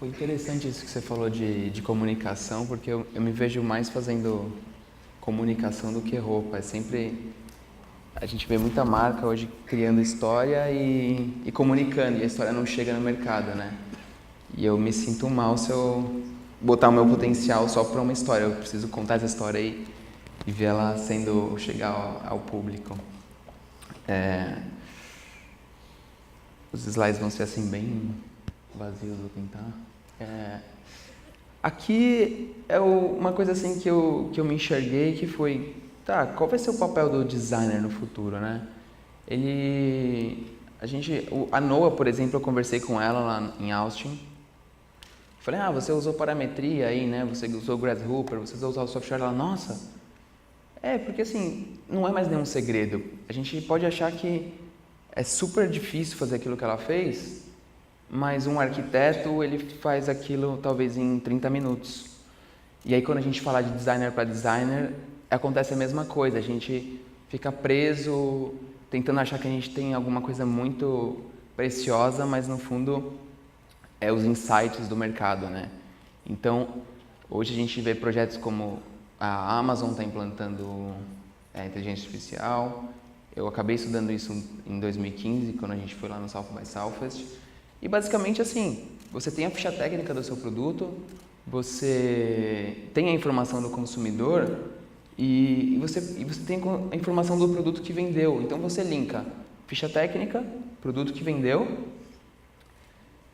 Foi interessante isso que você falou de comunicação, porque eu me vejo mais fazendo comunicação do que roupa. É sempre. A gente vê muita marca hoje criando história e comunicando, e a história não chega no mercado, né? E eu me sinto mal se eu botar o meu potencial só para uma história. Eu preciso contar essa história e ver ela sendo chegar ao público. É, os slides vão ser assim bem vazios, vou tentar. É, aqui é uma coisa assim que eu me enxerguei que foi, tá, qual vai ser o papel do designer no futuro, né? A Noah, por exemplo, eu conversei com ela lá em Austin. Falei, você usou parametria aí, né? Você usou Grasshopper, você usou o software. Ela, nossa, porque assim, não é mais nenhum segredo. A gente pode achar que é super difícil fazer aquilo que ela fez, mas um arquiteto, ele faz aquilo talvez em 30 minutos. E aí quando a gente fala de designer para designer, acontece a mesma coisa. A gente fica preso, tentando achar que a gente tem alguma coisa muito preciosa, mas no fundo é os insights do mercado, né? Então, hoje a gente vê projetos como a Amazon está implantando inteligência artificial. Eu acabei estudando isso em 2015, quando a gente foi lá no South by Southwest. E basicamente assim, você tem a ficha técnica do seu produto, você tem a informação do consumidor e você tem a informação do produto que vendeu. Então você linka ficha técnica, produto que vendeu,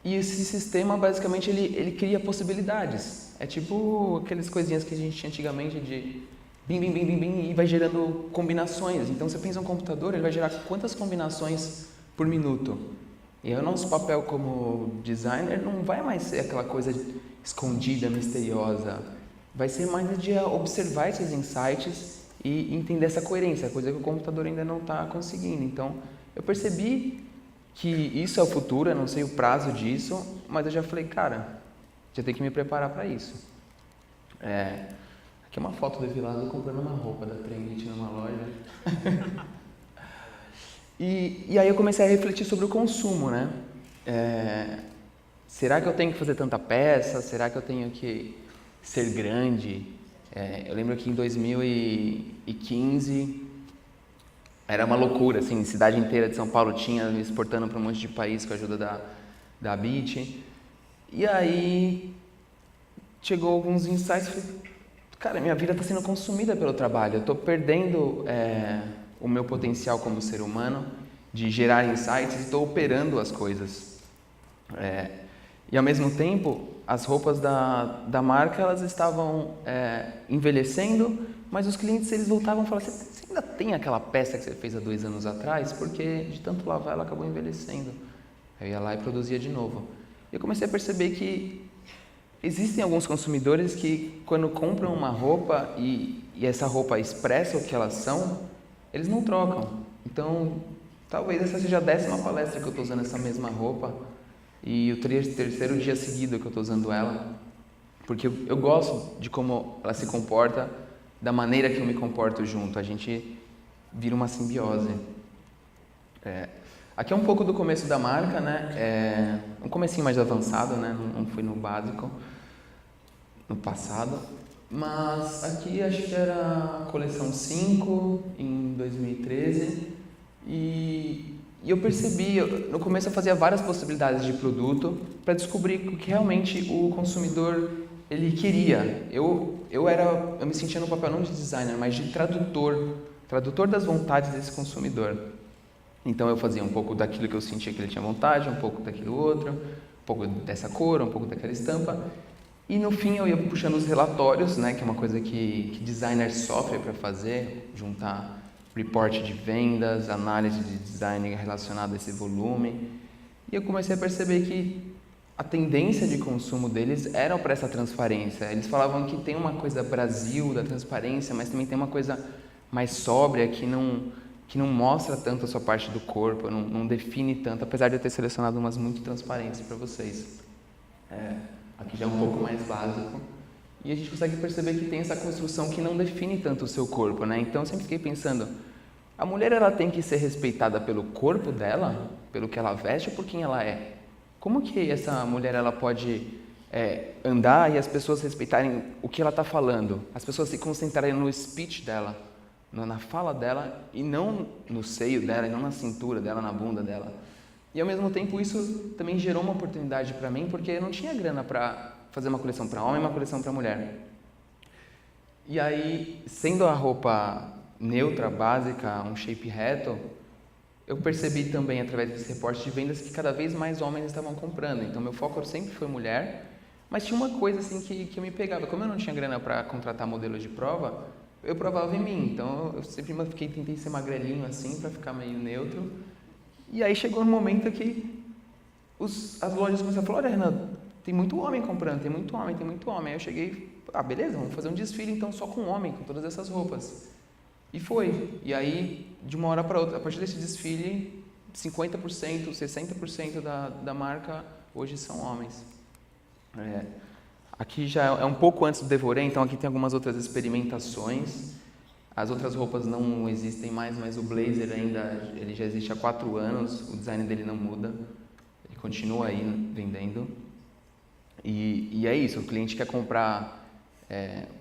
e esse sistema basicamente ele cria possibilidades. É tipo aquelas coisinhas que a gente tinha antigamente de bim, bim, bim, bim, bim, e vai gerando combinações. Então você pensa um computador, ele vai gerar quantas combinações por minuto? E aí o nosso papel como designer não vai mais ser aquela coisa escondida, misteriosa. Vai ser mais de observar esses insights e entender essa coerência, coisa que o computador ainda não está conseguindo. Então, eu percebi que isso é o futuro, eu não sei o prazo disso, mas eu já falei, cara, já tenho que me preparar para isso. Aqui é uma foto do Vilado comprando uma roupa da Trendit numa loja. E aí eu comecei a refletir sobre o consumo, né? Será que eu tenho que fazer tanta peça? Será que eu tenho que ser grande? Eu lembro que em 2015 era uma loucura, assim, cidade inteira de São Paulo tinha, exportando para um monte de país com a ajuda da BIT. E aí chegou alguns insights, falei, cara, minha vida está sendo consumida pelo trabalho, eu estou perdendo o meu potencial como ser humano de gerar insights e estou operando as coisas. E ao mesmo tempo, as roupas da marca, elas estavam envelhecendo, mas os clientes, eles voltavam e falavam, você ainda tem aquela peça que você fez há 2 anos atrás? Porque de tanto lavar, ela acabou envelhecendo. Eu ia lá e produzia de novo. E eu comecei a perceber que existem alguns consumidores que, quando compram uma roupa e essa roupa expressa o que elas são, eles não trocam. Então, talvez essa seja a 10ª palestra que eu estou usando essa mesma roupa e o terceiro dia seguido que eu estou usando ela, porque eu gosto de como ela se comporta, da maneira que eu me comporto junto. A gente vira uma simbiose. Aqui é um pouco do começo da marca, né? Um comecinho mais avançado, né? Não fui no básico no passado, mas aqui acho que era a coleção 5 em 2013 e eu percebi, no começo eu fazia várias possibilidades de produto para descobrir o que realmente o consumidor ele queria. Eu me sentia no papel não de designer, mas de tradutor das vontades desse consumidor. Então eu fazia um pouco daquilo que eu sentia que ele tinha vontade, um pouco daquilo outro, um pouco dessa cor, um pouco daquela estampa. E no fim eu ia puxando os relatórios, né, que é uma coisa que designer sofre para fazer, juntar report de vendas, análise de design relacionada a esse volume. E eu comecei a perceber que a tendência de consumo deles era para essa transparência. Eles falavam que tem uma coisa Brasil da transparência, mas também tem uma coisa mais sóbria que não mostra tanto a sua parte do corpo, não define tanto, apesar de eu ter selecionado umas muito transparentes para vocês. Aqui já é um pouco mais básico. E a gente consegue perceber que tem essa construção que não define tanto o seu corpo, né? Então eu sempre fiquei pensando, a mulher ela tem que ser respeitada pelo corpo dela, pelo que ela veste ou por quem ela é? Como que essa mulher ela pode andar e as pessoas respeitarem o que ela está falando, as pessoas se concentrarem no speech dela, na fala dela e não no seio dela, e não na cintura dela, na bunda dela. E ao mesmo tempo isso também gerou uma oportunidade para mim, porque eu não tinha grana para fazer uma coleção para homem e uma coleção para mulher. E aí, sendo a roupa neutra, básica, um shape reto, eu percebi também através desse reporte de vendas que cada vez mais homens estavam comprando. Então meu foco sempre foi mulher, mas tinha uma coisa assim que eu me pegava. Como eu não tinha grana para contratar modelo de prova, eu provava em mim. Então eu sempre tentei ser magrelinho assim para ficar meio neutro. E aí chegou um momento que as lojas começaram a falar: olha, Renan, tem muito homem comprando, tem muito homem. Aí eu cheguei, beleza, vamos fazer um desfile então só com homem, com todas essas roupas. E foi. E aí, de uma hora para outra, a partir desse desfile, 50%, 60% da marca hoje são homens. Aqui já é um pouco antes do Devoré, então aqui tem algumas outras experimentações. As outras roupas não existem mais, mas o blazer ainda, ele já existe há 4 anos, o design dele não muda, ele continua aí vendendo. E é isso, o cliente quer comprar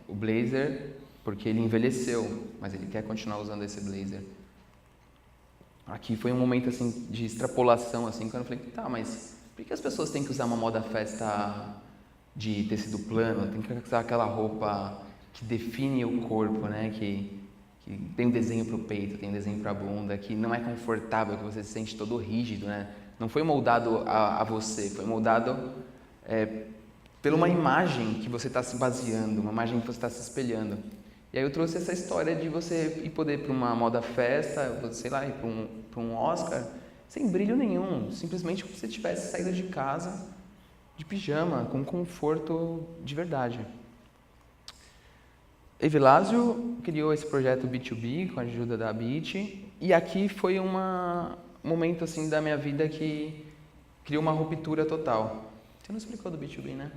o blazer porque ele envelheceu, mas ele quer continuar usando esse blazer. Aqui foi um momento assim de extrapolação, assim, quando eu falei, tá, mas por que as pessoas têm que usar uma moda festa de tecido plano, tem que usar aquela roupa que define o corpo, né, que tem um desenho para o peito, tem um desenho para a bunda, que não é confortável, que você se sente todo rígido, né? Não foi moldado a você, foi moldado pela uma imagem que você está se baseando, uma imagem que você está se espelhando. E aí eu trouxe essa história de você ir poder para uma moda festa, sei lá, ir para um Oscar, sem brilho nenhum, simplesmente como se você tivesse saído de casa de pijama, com conforto de verdade. Evilásio criou esse projeto B2B com a ajuda da Bit, e aqui foi um momento assim da minha vida que criou uma ruptura total. Você não explicou do B2B, né?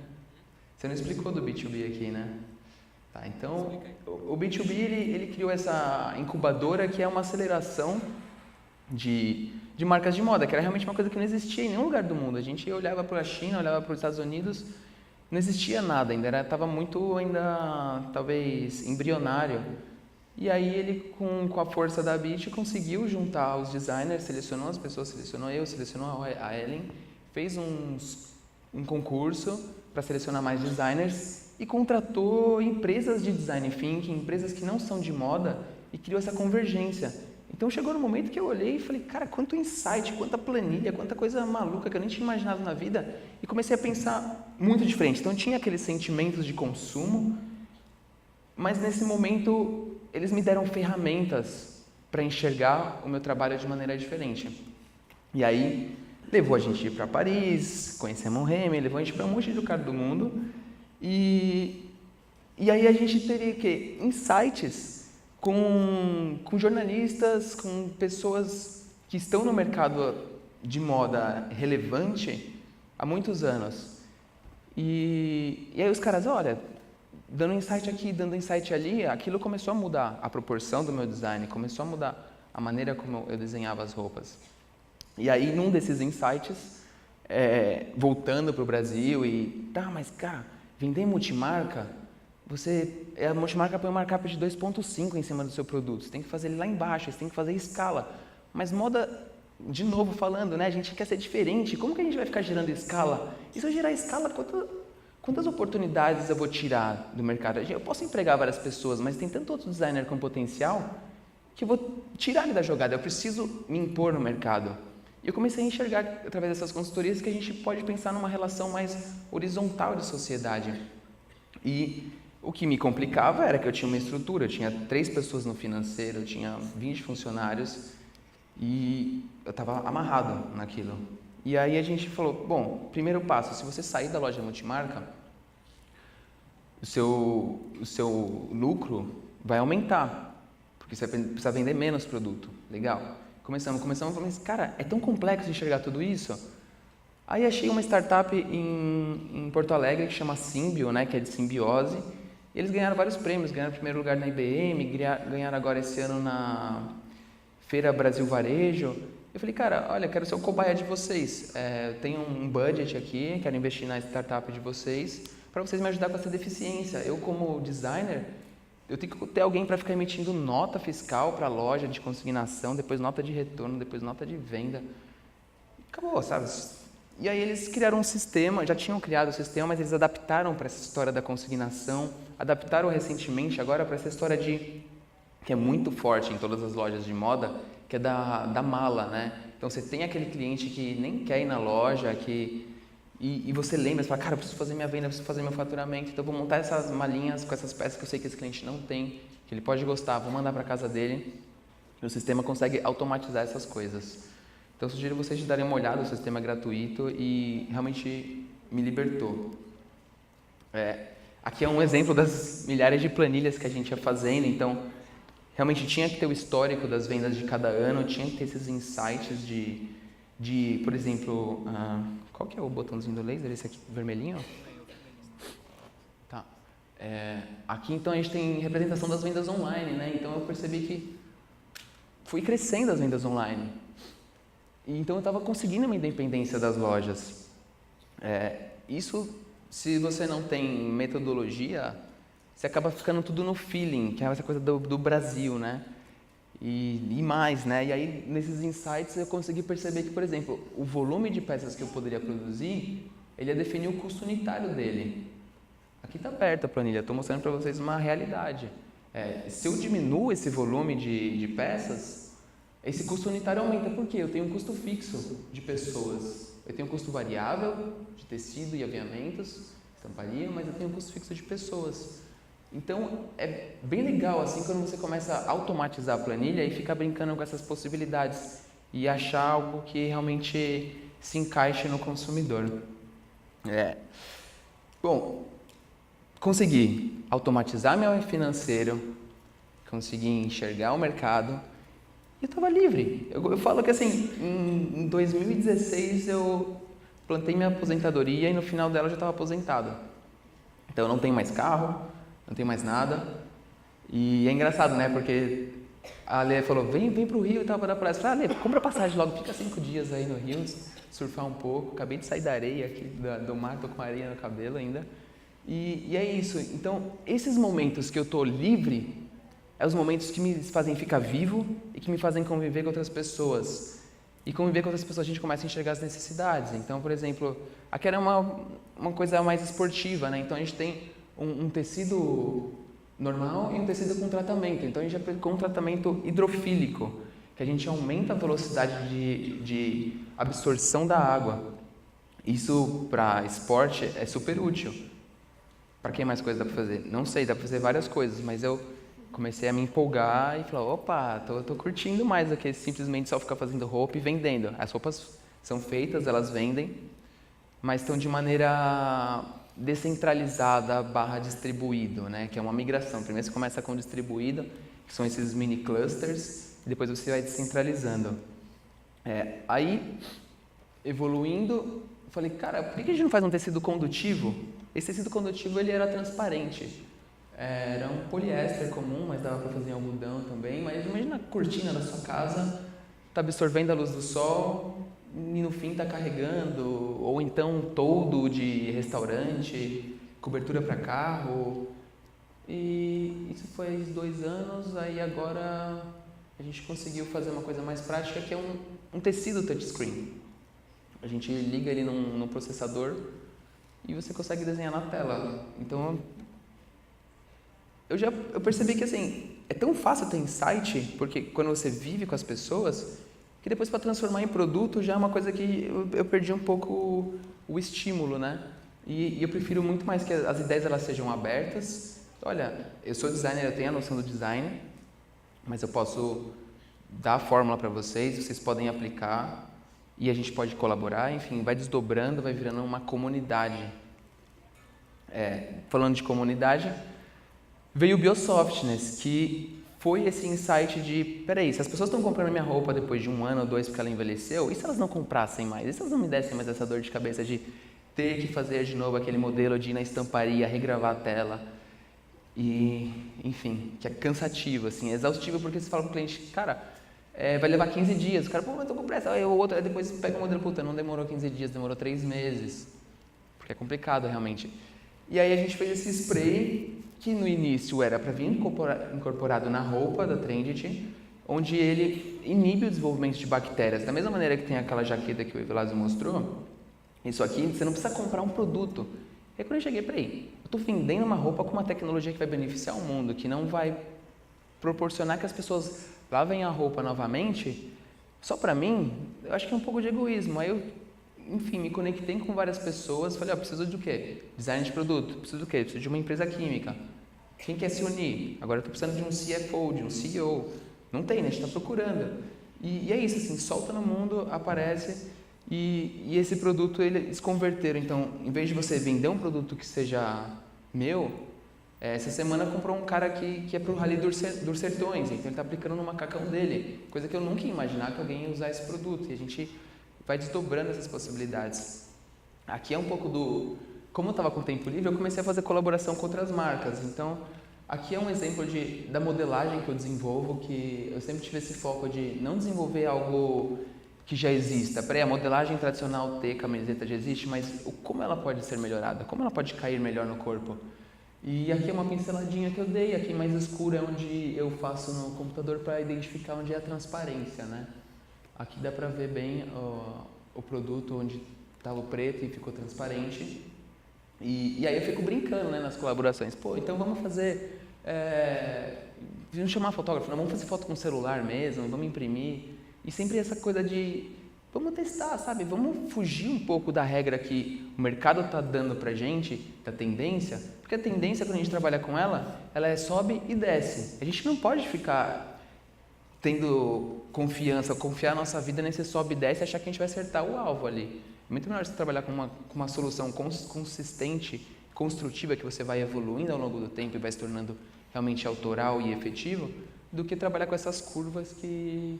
Você não explicou do B2B aqui, né? Tá, então, o B2B ele criou essa incubadora que é uma aceleração de marcas de moda, que era realmente uma coisa que não existia em nenhum lugar do mundo. A gente olhava para a China, olhava para os Estados Unidos, não existia nada, estava muito, talvez, embrionário. E aí ele, com a força da Bit, conseguiu juntar os designers, selecionou as pessoas, selecionou eu, selecionou a Ellen, fez um concurso para selecionar mais designers e contratou empresas de design thinking, empresas que não são de moda, e criou essa convergência. Então chegou no momento que eu olhei e falei, cara, quanto insight, quanta planilha, quanta coisa maluca que eu nem tinha imaginado na vida, e comecei a pensar muito diferente. Então tinha aqueles sentimentos de consumo, mas nesse momento eles me deram ferramentas para enxergar o meu trabalho de maneira diferente. E aí levou a gente para Paris, conhecemos o Remy, levou a gente para um monte de lugar do mundo, e aí a gente teria que insights com jornalistas, com pessoas que estão no mercado de moda relevante há muitos anos. E aí os caras, olha, dando insight aqui, dando insight ali, aquilo começou a mudar a proporção do meu design, começou a mudar a maneira como eu desenhava as roupas. E aí, num desses insights, voltando para o Brasil mas cara, vender multimarca, a multimarca põe um markup de 2.5 em cima do seu produto, você tem que fazer ele lá embaixo, você tem que fazer escala. Mas moda, de novo falando, né, a gente quer ser diferente, como que a gente vai ficar gerando escala? E se eu gerar escala, quantas oportunidades eu vou tirar do mercado? Eu posso empregar várias pessoas, mas tem tanto outro designer com potencial que eu vou tirar ele da jogada, eu preciso me impor no mercado. E eu comecei a enxergar, através dessas consultorias, que a gente pode pensar numa relação mais horizontal de sociedade. E o que me complicava era que eu tinha uma estrutura, eu tinha 3 pessoas no financeiro, eu tinha 20 funcionários e eu estava amarrado naquilo. E aí a gente falou, bom, primeiro passo, se você sair da loja multimarca, o seu lucro vai aumentar, porque você vai precisar vender menos produto. Legal. Começamos a falar, mas cara, é tão complexo enxergar tudo isso? Aí achei uma startup em Porto Alegre que chama Symbio, né, que é de simbiose. E eles ganharam vários prêmios, ganharam o primeiro lugar na IBM, ganharam agora esse ano na Feira Brasil Varejo. Eu falei, cara, olha, quero ser o cobaia de vocês. Eu tenho um budget aqui, quero investir na startup de vocês, para vocês me ajudar com essa deficiência. Eu, como designer, eu tenho que ter alguém para ficar emitindo nota fiscal para a loja de consignação, depois nota de retorno, depois nota de venda. Acabou, sabe? E aí eles criaram um sistema, já tinham criado o sistema, mas eles adaptaram para essa história da consignação, adaptaram recentemente agora para essa história que é muito forte em todas as lojas de moda, que é da mala, né? Então você tem aquele cliente que nem quer ir na loja, e você lembra, você fala, cara, eu preciso fazer minha venda, eu preciso fazer meu faturamento, então eu vou montar essas malinhas com essas peças que eu sei que esse cliente não tem, que ele pode gostar, vou mandar para casa dele, e o sistema consegue automatizar essas coisas. Então eu sugiro vocês darem uma olhada, o sistema é gratuito e realmente me libertou. Aqui é um exemplo das milhares de planilhas que a gente ia fazendo, então realmente tinha que ter o histórico das vendas de cada ano, tinha que ter esses insights de por exemplo, qual que é o botãozinho do laser? Esse aqui, vermelhinho? Tá. Aqui então a gente tem representação das vendas online, né? Então eu percebi que fui crescendo as vendas online. E então eu estava conseguindo uma independência das lojas. Isso, se você não tem metodologia, você acaba ficando tudo no feeling, que é essa coisa do Brasil, né? E mais, né? E aí, nesses insights, eu consegui perceber que, por exemplo, o volume de peças que eu poderia produzir, ele ia definir o custo unitário dele. Aqui está perto a planilha, estou mostrando para vocês uma realidade. Se eu diminuo esse volume de peças, esse custo unitário aumenta. Por quê? Eu tenho um custo fixo de pessoas. Eu tenho um custo variável de tecido e aviamentos, estamparia, mas eu tenho um custo fixo de pessoas. Então, é bem legal assim quando você começa a automatizar a planilha e ficar brincando com essas possibilidades e achar algo que realmente se encaixe no consumidor. Bom, consegui automatizar meu financeiro, consegui enxergar o mercado e eu estava livre. Eu falo que assim, em 2016 eu plantei minha aposentadoria e no final dela eu já estava aposentado. Então eu não tenho mais carro, não tenho mais nada. E é engraçado, né? Porque a Lê falou, vem pro Rio e tal, para dar palestra. Eu falei, Lê, compra passagem logo, fica 5 dias aí no Rio, surfar um pouco. Acabei de sair da areia aqui, do mar, tô com areia no cabelo ainda. E é isso. Então, esses momentos que eu tô livre, é os momentos que me fazem ficar vivo e que me fazem conviver com outras pessoas. E conviver com outras pessoas, a gente começa a enxergar as necessidades. Então, por exemplo, aqui era uma coisa mais esportiva, né? Então, a gente tem um tecido normal e um tecido com tratamento. Então, a gente aplicou um tratamento hidrofílico, que a gente aumenta a velocidade de absorção da água. Isso, para esporte, é super útil. Para que mais coisa dá para fazer? Não sei, dá para fazer várias coisas, mas eu comecei a me empolgar e falar, opa, tô curtindo mais do que simplesmente só ficar fazendo roupa e vendendo. As roupas são feitas, elas vendem, mas estão de maneira descentralizada / distribuído, né? Que é uma migração. Primeiro você começa com distribuído, que são esses mini clusters, e depois você vai descentralizando. Aí, evoluindo, eu falei, cara, por que a gente não faz um tecido condutivo? Esse tecido condutivo ele era transparente. Era um poliéster comum, mas dava para fazer em algodão também. Mas imagina a cortina da sua casa, está absorvendo a luz do sol e no fim está carregando, ou então toldo de restaurante, cobertura para carro. E isso foi 2 anos, aí agora a gente conseguiu fazer uma coisa mais prática, que é um tecido touchscreen. A gente liga ele num processador e você consegue desenhar na tela. Então, eu percebi que assim, é tão fácil ter insight, porque quando você vive com as pessoas, que depois para transformar em produto já é uma coisa que eu perdi um pouco o estímulo, né? E eu prefiro muito mais que as ideias elas sejam abertas. Olha, eu sou designer, eu tenho a noção do design, mas eu posso dar a fórmula para vocês, vocês podem aplicar e a gente pode colaborar, enfim, vai desdobrando, vai virando uma comunidade. Falando de comunidade, veio o Biosoftness, que foi esse insight de, peraí, se as pessoas estão comprando minha roupa depois de 1 ano ou 2 porque ela envelheceu, e se elas não comprassem mais? E se elas não me dessem mais essa dor de cabeça de ter que fazer de novo aquele modelo de ir na estamparia, regravar a tela? E, enfim, que é cansativo, assim, é exaustivo, porque você fala pro cliente, cara, vai levar 15 dias. O cara, pô, mas eu tô com pressa. Aí o outro, aí depois pega o modelo, puta, não demorou 15 dias, demorou 3 meses. Porque é complicado, realmente. E aí a gente fez esse spray, que no início era para vir incorporado na roupa da Trendit, onde ele inibe o desenvolvimento de bactérias. Da mesma maneira que tem aquela jaqueta que o Evilásio mostrou, isso aqui, você não precisa comprar um produto. E aí quando eu cheguei, peraí, eu estou vendendo uma roupa com uma tecnologia que vai beneficiar o mundo, que não vai proporcionar que as pessoas lavem a roupa novamente, só para mim, eu acho que é um pouco de egoísmo. Aí eu, enfim, me conectei com várias pessoas, falei, preciso de o quê? Design de produto, preciso do quê? Preciso de uma empresa química. Quem quer se unir? Agora eu estou precisando de um CFO, de um CEO. Não tem, né? A gente está procurando. E é isso, assim, solta no mundo, aparece, e esse produto, eles converteram. Então, em vez de você vender um produto que seja meu, essa semana comprou um cara que é pro Rally dos Sertões, então ele está aplicando no macacão dele, coisa que eu nunca ia imaginar que alguém ia usar esse produto, e a gente vai desdobrando essas possibilidades. Aqui é um pouco do... Como eu estava com tempo livre, eu comecei a fazer colaboração com outras marcas, então aqui é um exemplo da modelagem que eu desenvolvo, que eu sempre tive esse foco de não desenvolver algo que já exista. Peraí, a modelagem tradicional T, camiseta já existe, mas como ela pode ser melhorada? Como ela pode cair melhor no corpo? E aqui é uma pinceladinha que eu dei, aqui mais escura é onde eu faço no computador para identificar onde é a transparência, né? Aqui dá para ver bem o produto onde estava o preto e ficou transparente. E aí eu fico brincando, né, nas colaborações. Pô, então vamos fazer... vamos chamar fotógrafo, não, vamos fazer foto com celular mesmo, vamos imprimir. E sempre essa coisa de... Vamos testar, sabe? Vamos fugir um pouco da regra que o mercado está dando pra gente, da tendência, porque a tendência, quando a gente trabalha com ela sobe e desce. A gente não pode ficar tendo confiança, confiar a nossa vida nesse sobe e desce e achar que a gente vai acertar o alvo ali. É muito melhor você trabalhar com uma solução consistente, construtiva, que você vai evoluindo ao longo do tempo e vai se tornando realmente autoral e efetivo, do que trabalhar com essas curvas que...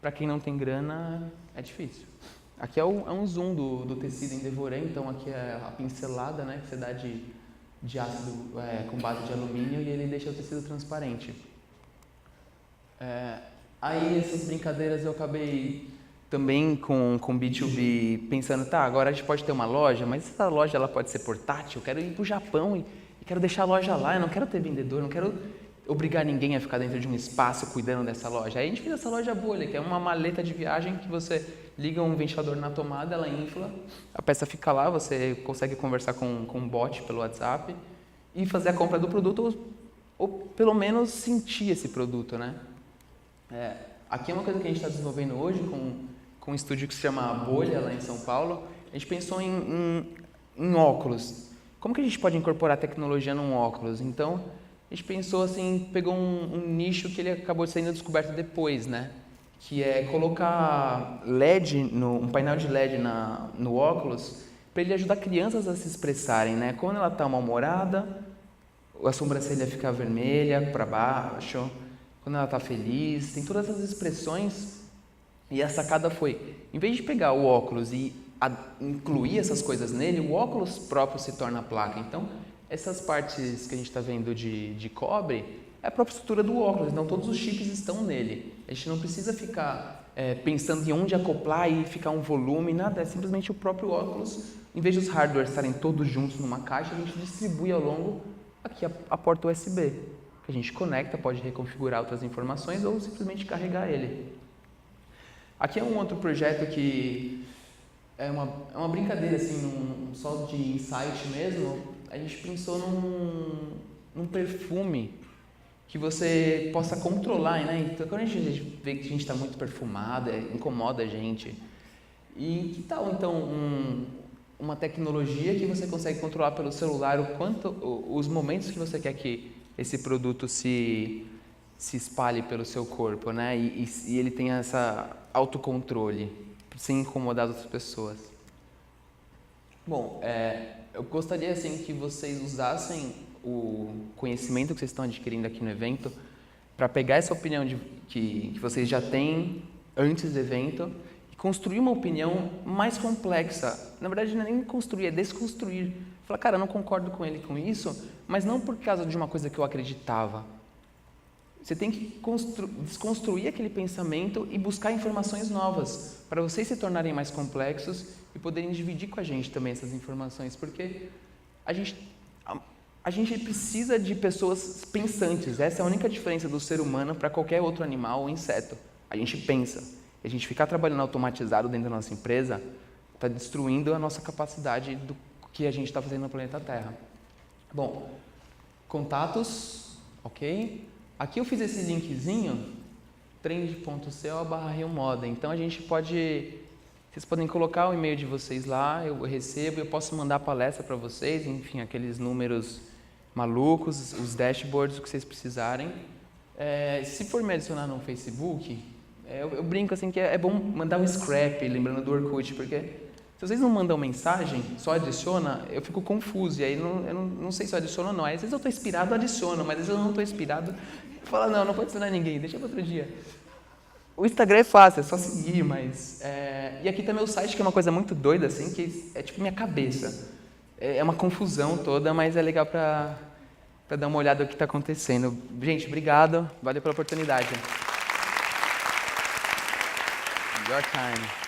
Para quem não tem grana, é difícil. Aqui é um zoom do tecido em Devoré, então aqui é a pincelada, né, que você dá de ácido com base de alumínio e ele deixa o tecido transparente. Aí essas brincadeiras eu acabei também com B2B pensando, tá, agora a gente pode ter uma loja, mas essa loja ela pode ser portátil, eu quero ir para o Japão e quero deixar a loja lá, eu não quero ter vendedor, não quero... obrigar ninguém a ficar dentro de um espaço cuidando dessa loja. Aí a gente fez essa loja bolha, que é uma maleta de viagem que você liga um ventilador na tomada, ela infla, a peça fica lá, você consegue conversar com um bot pelo WhatsApp e fazer a compra do produto ou pelo menos sentir esse produto, né? Aqui é uma coisa que a gente está desenvolvendo hoje com um estúdio que se chama Bolha, lá em São Paulo. A gente pensou em óculos. Como que a gente pode incorporar tecnologia num óculos? Então, a gente pensou assim, pegou um nicho que ele acabou sendo descoberto depois, né? Que é colocar um painel de LED no óculos para ele ajudar crianças a se expressarem, né? Quando ela está mal-humorada, a sobrancelha fica vermelha para baixo. Quando ela está feliz, tem todas essas expressões. E a sacada foi, em vez de pegar o óculos e incluir essas coisas nele, o óculos próprio se torna a placa. Então, essas partes que a gente está vendo de cobre é a própria estrutura do óculos, então todos os chips estão nele. A gente não precisa ficar pensando em onde acoplar e ficar um volume, nada, é simplesmente o próprio óculos. Em vez dos hardwares estarem todos juntos numa caixa, a gente distribui ao longo aqui a porta USB, que a gente conecta, pode reconfigurar outras informações ou simplesmente carregar ele. Aqui é um outro projeto que é uma brincadeira, assim, só de insight mesmo. A gente pensou num perfume que você possa controlar, né? Então, quando a gente vê que a gente está muito perfumado, incomoda a gente. E que tal, então, uma tecnologia que você consegue controlar pelo celular os momentos que você quer que esse produto se espalhe pelo seu corpo, né? E ele tenha essa autocontrole, sem incomodar outras pessoas. Bom, eu gostaria assim que vocês usassem o conhecimento que vocês estão adquirindo aqui no evento para pegar essa opinião que vocês já têm antes do evento e construir uma opinião mais complexa. Na verdade, não é nem construir, é desconstruir. Falar, cara, eu não concordo com ele com isso, mas não por causa de uma coisa que eu acreditava. Você tem que desconstruir aquele pensamento e buscar informações novas, para vocês se tornarem mais complexos e poderem dividir com a gente também essas informações, porque a gente precisa de pessoas pensantes. Essa é a única diferença do ser humano para qualquer outro animal ou inseto. A gente pensa. E a gente ficar trabalhando automatizado dentro da nossa empresa está destruindo a nossa capacidade do que a gente está fazendo no planeta Terra. Bom, contatos, ok? Aqui eu fiz esse linkzinho, trend.co/RealModa. Então a gente pode, vocês podem colocar o e-mail de vocês lá, eu recebo, eu posso mandar a palestra para vocês, enfim, aqueles números malucos, os dashboards, o que vocês precisarem. Se for me adicionar no Facebook, eu brinco assim que é bom mandar um scrap, lembrando do Orkut, porque se vocês não mandam mensagem, só adiciona, eu fico confuso, e aí eu não sei se eu adiciono ou não. Às vezes eu estou inspirado, adiciono, mas às vezes eu não estou inspirado, eu falo, não pode adicionar ninguém, deixa para outro dia. O Instagram é fácil, é só seguir, mas... E aqui também o site, que é uma coisa muito doida, assim, que é tipo minha cabeça. É uma confusão toda, mas é legal para dar uma olhada no que está acontecendo. Gente, obrigado, valeu pela oportunidade. Your time.